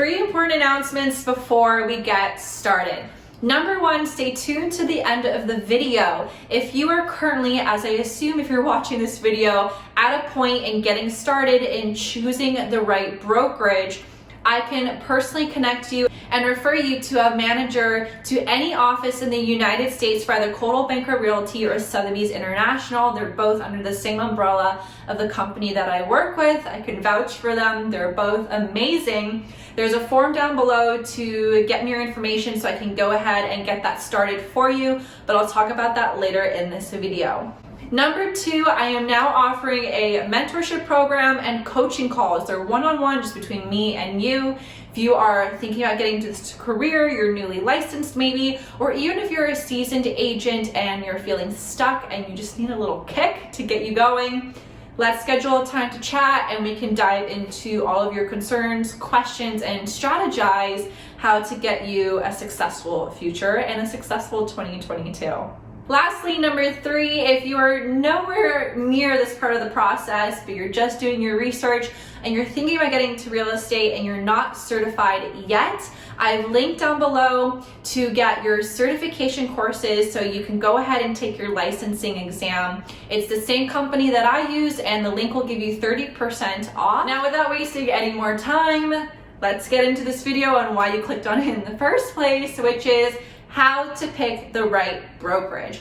3 important announcements before we get started. Number 1, stay tuned to the end of the video. If you are currently, as I assume if you're watching this video, at a point in getting started in choosing the right brokerage, I can personally connect you and refer you to a manager to any office in the United States for either Coldwell Banker Realty or Sotheby's International. They're both under the same umbrella of the company that I work with. I can vouch for them. They're both amazing. There's a form down below to get me your information so I can go ahead and get that started for you, but I'll talk about that later in this video. Number 2, I am now offering a mentorship program and coaching calls. They're one-on-one, just between me and you. If you are thinking about getting into this career, you're newly licensed maybe, or even if you're a seasoned agent and you're feeling stuck and you just need a little kick to get you going, let's schedule a time to chat and we can dive into all of your concerns, questions, and strategize how to get you a successful future and a successful 2022. Lastly, number 3, if you are nowhere near this part of the process, but you're just doing your research and you're thinking about getting into real estate and you're not certified yet, I've linked down below to get your certification courses so you can go ahead and take your licensing exam. It's the same company that I use and the link will give you 30% off. Now, without wasting any more time, let's get into this video on why you clicked on it in the first place, which is how to pick the right brokerage.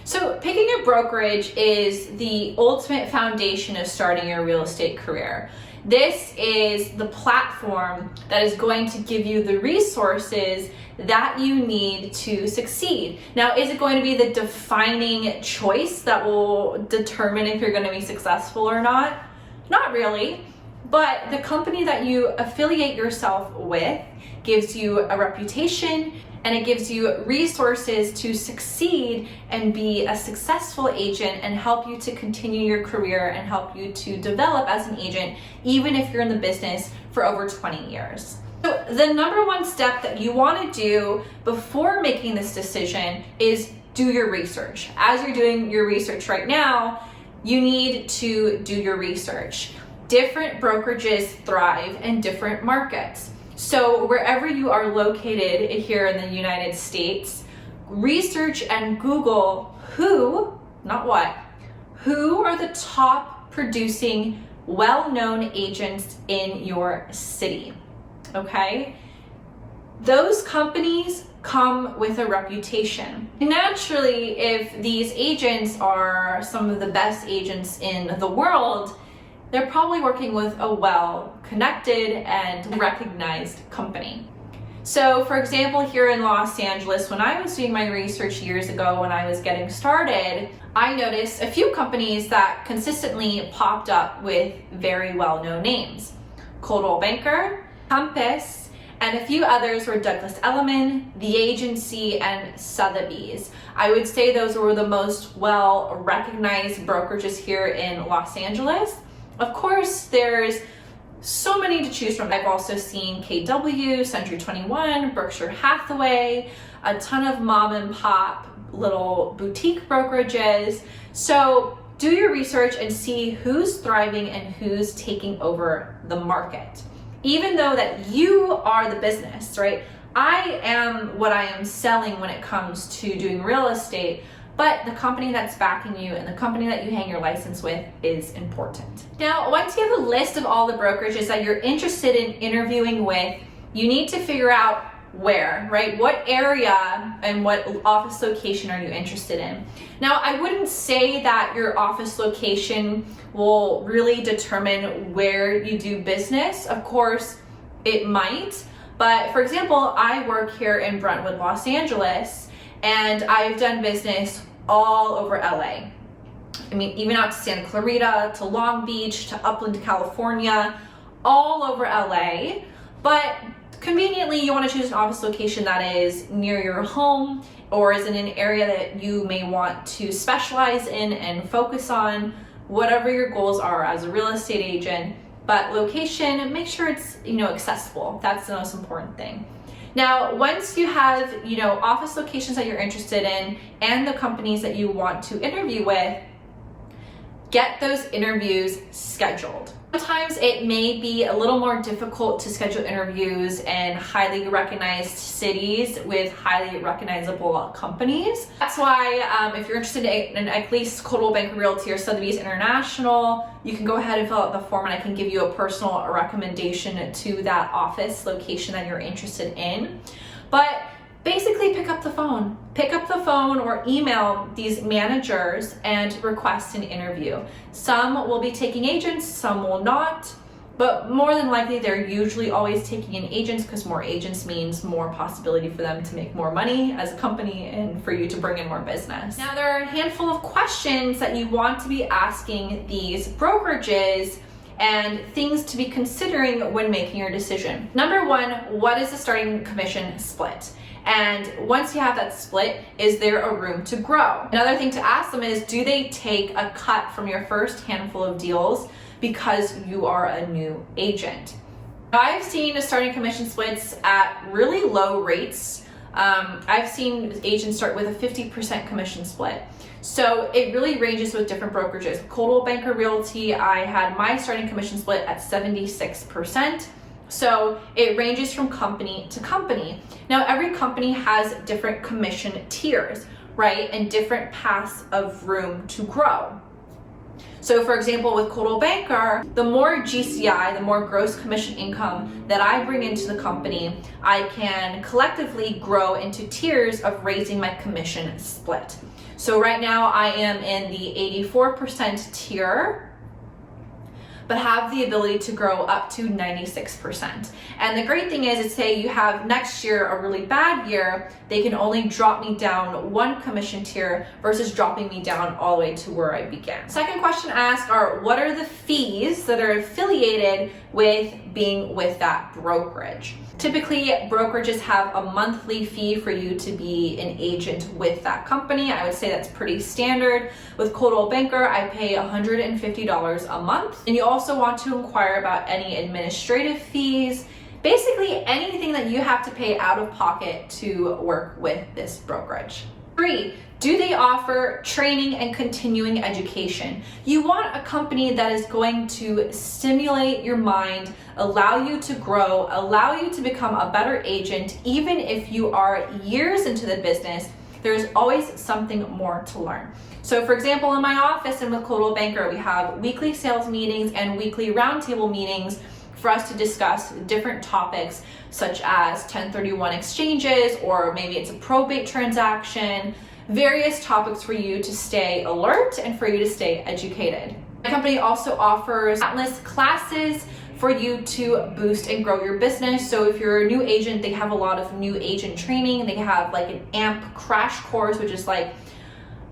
So picking a brokerage is the ultimate foundation of starting your real estate career. This is the platform that is going to give you the resources that you need to succeed. Now, is it going to be the defining choice that will determine if you're going to be successful or not? Not really, but the company that you affiliate yourself with gives you a reputation and it gives you resources to succeed and be a successful agent and help you to continue your career and help you to develop as an agent, even if you're in the business for over 20 years. So the number 1 step that you want to do before making this decision is do your research. As you're doing your research right now, you need to do your research. Different brokerages thrive in different markets. So wherever you are located here in the United States, research and Google who, not what, who are the top producing well-known agents in your city, okay? Those companies come with a reputation. Naturally, if these agents are some of the best agents in the world, they're probably working with a well-connected and recognized company. So for example, here in Los Angeles, when I was doing my research years ago when I was getting started, I noticed a few companies that consistently popped up with very well-known names. Coldwell Banker, Compass, and a few others were Douglas Elliman, The Agency, and Sotheby's. I would say those were the most well-recognized brokerages here in Los Angeles. Of course, there's so many to choose from. I've also seen KW, Century 21, Berkshire Hathaway, a ton of mom and pop little boutique brokerages. So do your research and see who's thriving and who's taking over the market. Even though that you are the business, right? I am what I am selling when it comes to doing real estate, but the company that's backing you and the company that you hang your license with is important. Now, once you have a list of all the brokerages that you're interested in interviewing with, you need to figure out where, right? What area and what office location are you interested in? Now, I wouldn't say that your office location will really determine where you do business. Of course, it might, but for example, I work here in Brentwood, Los Angeles, and I've done business all over LA. I mean, even out to Santa Clarita, to Long Beach, to Upland, California, all over LA. But conveniently, you want to choose an office location that is near your home or is in an area that you may want to specialize in and focus on, whatever your goals are as a real estate agent. But location, make sure it's accessible. That's the most important thing. Now, once you have, office locations that you're interested in and the companies that you want to interview with, get those interviews scheduled. Sometimes it may be a little more difficult to schedule interviews in highly recognized cities with highly recognizable companies. That's why if you're interested in at least Coldwell Banker Realty or Sotheby's International, you can go ahead and fill out the form and I can give you a personal recommendation to that office location that you're interested in. But basically pick up the phone or email these managers and request an interview. Some will be taking agents, some will not, but more than likely they're usually always taking in agents because more agents means more possibility for them to make more money as a company and for you to bring in more business. Now, there are a handful of questions that you want to be asking these brokerages and things to be considering when making your decision. Number one, what is the starting commission split? And once you have that split, is there a room to grow? Another thing to ask them is, do they take a cut from your first handful of deals because you are a new agent? Now, I've seen starting commission splits at really low rates. I've seen agents start with a 50% commission split. So it really ranges with different brokerages. Coldwell Banker Realty, I had my starting commission split at 76%. So it ranges from company to company. Now, every company has different commission tiers, right? And different paths of room to grow. So for example, with Coldwell Banker, the more GCI, the more gross commission income that I bring into the company, I can collectively grow into tiers of raising my commission split. So right now I am in the 84% tier, but have the ability to grow up to 96%. And the great thing is, say you have next year a really bad year, they can only drop me down one commission tier versus dropping me down all the way to where I began. Second question asked are, what are the fees that are affiliated with being with that brokerage? Typically, brokerages have a monthly fee for you to be an agent with that company. I would say that's pretty standard. With Coldwell Banker, I pay $150 a month. And you also want to inquire about any administrative fees, basically anything that you have to pay out of pocket to work with this brokerage. 3, do they offer training and continuing education? You want a company that is going to stimulate your mind, allow you to grow, allow you to become a better agent. Even if you are years into the business, there's always something more to learn. So for example, in my office and with Coldwell Banker, we have weekly sales meetings and weekly roundtable meetings for us to discuss different topics such as 1031 exchanges, or maybe it's a probate transaction, various topics for you to stay alert and for you to stay educated. My company also offers countless classes for you to boost and grow your business. So if you're a new agent, they have a lot of new agent training. They have like an AMP crash course, which is like,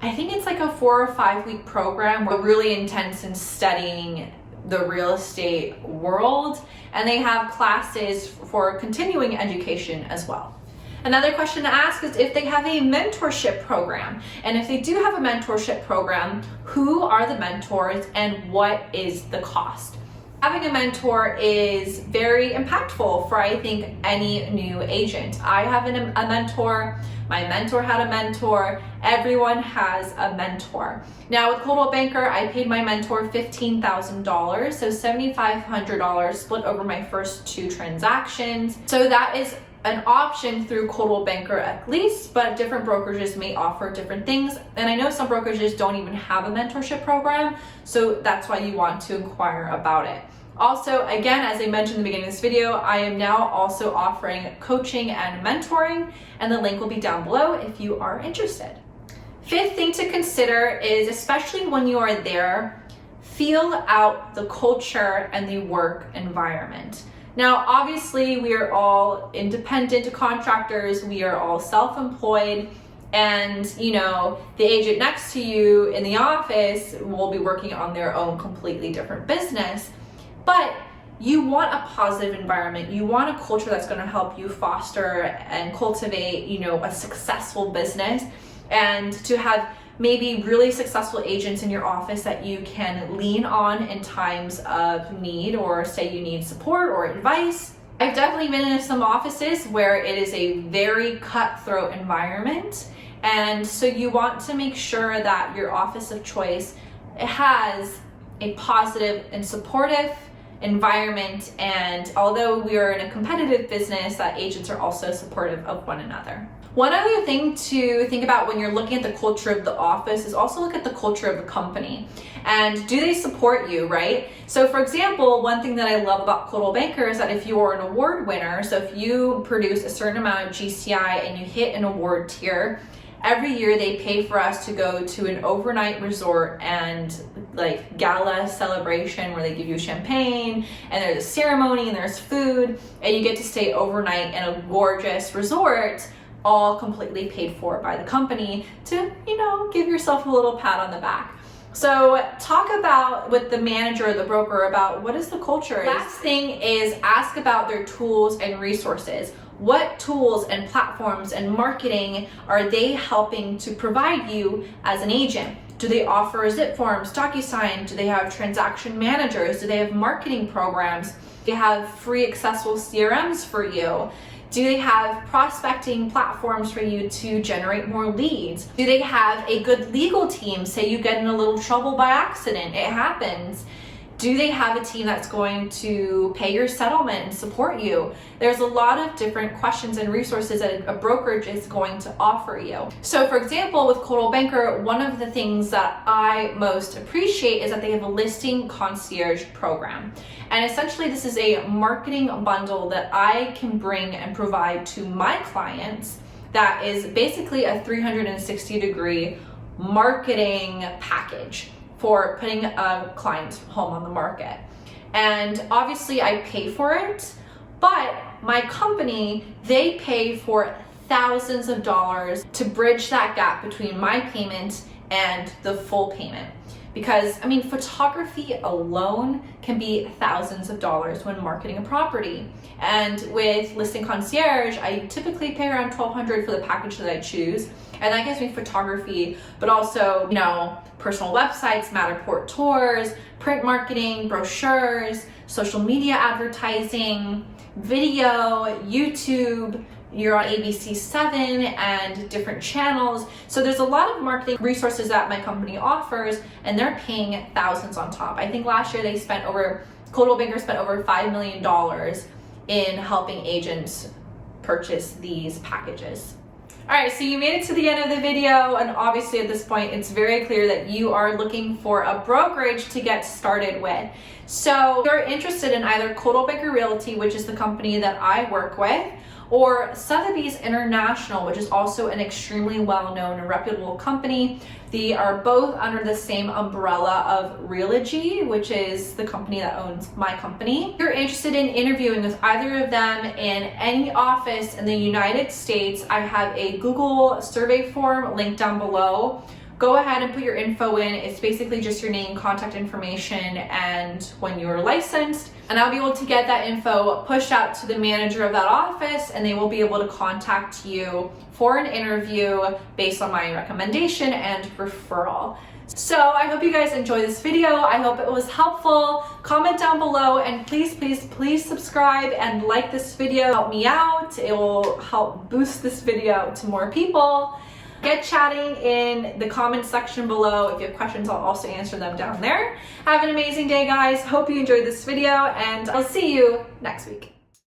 I think it's like a 4 or 5 week program. We're really intense in studying the real estate world, and they have classes for continuing education as well. Another question to ask is if they have a mentorship program. And if they do have a mentorship program, who are the mentors and what is the cost? Having a mentor is very impactful for, I think, any new agent. I have a mentor, my mentor had a mentor, everyone has a mentor. Now with Coldwell Banker, I paid my mentor $15,000, so $7,500 split over my first 2 transactions. So that is an option through Coldwell Banker at least, but different brokerages may offer different things. And I know some brokerages don't even have a mentorship program, so that's why you want to inquire about it. Also, again, as I mentioned in the beginning of this video, I am now also offering coaching and mentoring, and the link will be down below if you are interested. 5th thing to consider is, especially when you are there, feel out the culture and the work environment. Now, obviously, we are all independent contractors, we are all self-employed, and the agent next to you in the office will be working on their own completely different business. But you want a positive environment. You want a culture that's going to help you foster and cultivate, a successful business, and to have maybe really successful agents in your office that you can lean on in times of need, or say you need support or advice. I've definitely been in some offices where it is a very cutthroat environment, and so you want to make sure that your office of choice has a positive and supportive environment, and although we are in a competitive business, that agents are also supportive of one another. One other thing to think about when you're looking at the culture of the office is also look at the culture of the company. And do they support you, right? So for example, one thing that I love about Coldwell Banker is that if you are an award winner, so if you produce a certain amount of GCI and you hit an award tier, every year they pay for us to go to an overnight resort and like gala celebration where they give you champagne and there's a ceremony and there's food and you get to stay overnight in a gorgeous resort, all completely paid for by the company to, you know, give yourself a little pat on the back. So talk about with the manager or the broker about what is the culture. Last thing is ask about their tools and resources. What tools and platforms and marketing are they helping to provide you as an agent? Do they offer zip forms, DocuSign? Do they have transaction managers? Do they have marketing programs? Do they have free accessible CRMs for you? Do they have prospecting platforms for you to generate more leads? Do they have a good legal team? Say you get in a little trouble by accident, it happens. Do they have a team that's going to pay your settlement and support you? There's a lot of different questions and resources that a brokerage is going to offer you. So for example, with Coldwell Banker, one of the things that I most appreciate is that they have a listing concierge program. And essentially this is a marketing bundle that I can bring and provide to my clients that is basically a 360-degree marketing package for putting a client's home on the market. And obviously I pay for it, but my company, they pay for thousands of dollars to bridge that gap between my payment and the full payment. Because I mean, photography alone can be thousands of dollars when marketing a property. And with listing concierge, I typically pay around $1,200 for the package that I choose. And that gives me photography, but also, you know, personal websites, Matterport tours, print marketing, brochures, social media advertising, video, YouTube, you're on ABC7 and different channels. So there's a lot of marketing resources that my company offers, and they're paying thousands on top. I think last year Coldwell Banker spent over $5 million in helping agents purchase these packages. All right, so you made it to the end of the video, and obviously at this point, it's very clear that you are looking for a brokerage to get started with. So if you're interested in either Coldwell Banker Realty, which is the company that I work with, or Sotheby's International, which is also an extremely well-known and reputable company. They are both under the same umbrella of Realty, which is the company that owns my company. If you're interested in interviewing with either of them in any office in the United States, I have a Google survey form linked down below. Go ahead and put your info in. It's basically just your name, contact information, and when you're licensed. And I'll be able to get that info pushed out to the manager of that office, and they will be able to contact you for an interview based on my recommendation and referral. So I hope you guys enjoyed this video. I hope it was helpful. Comment down below, and please subscribe and like this video. Help me out. It will help boost this video to more people. Get chatting in the comment section below. If you have questions, I'll also answer them down there. Have an amazing day, guys. Hope you enjoyed this video, and I'll see you next week.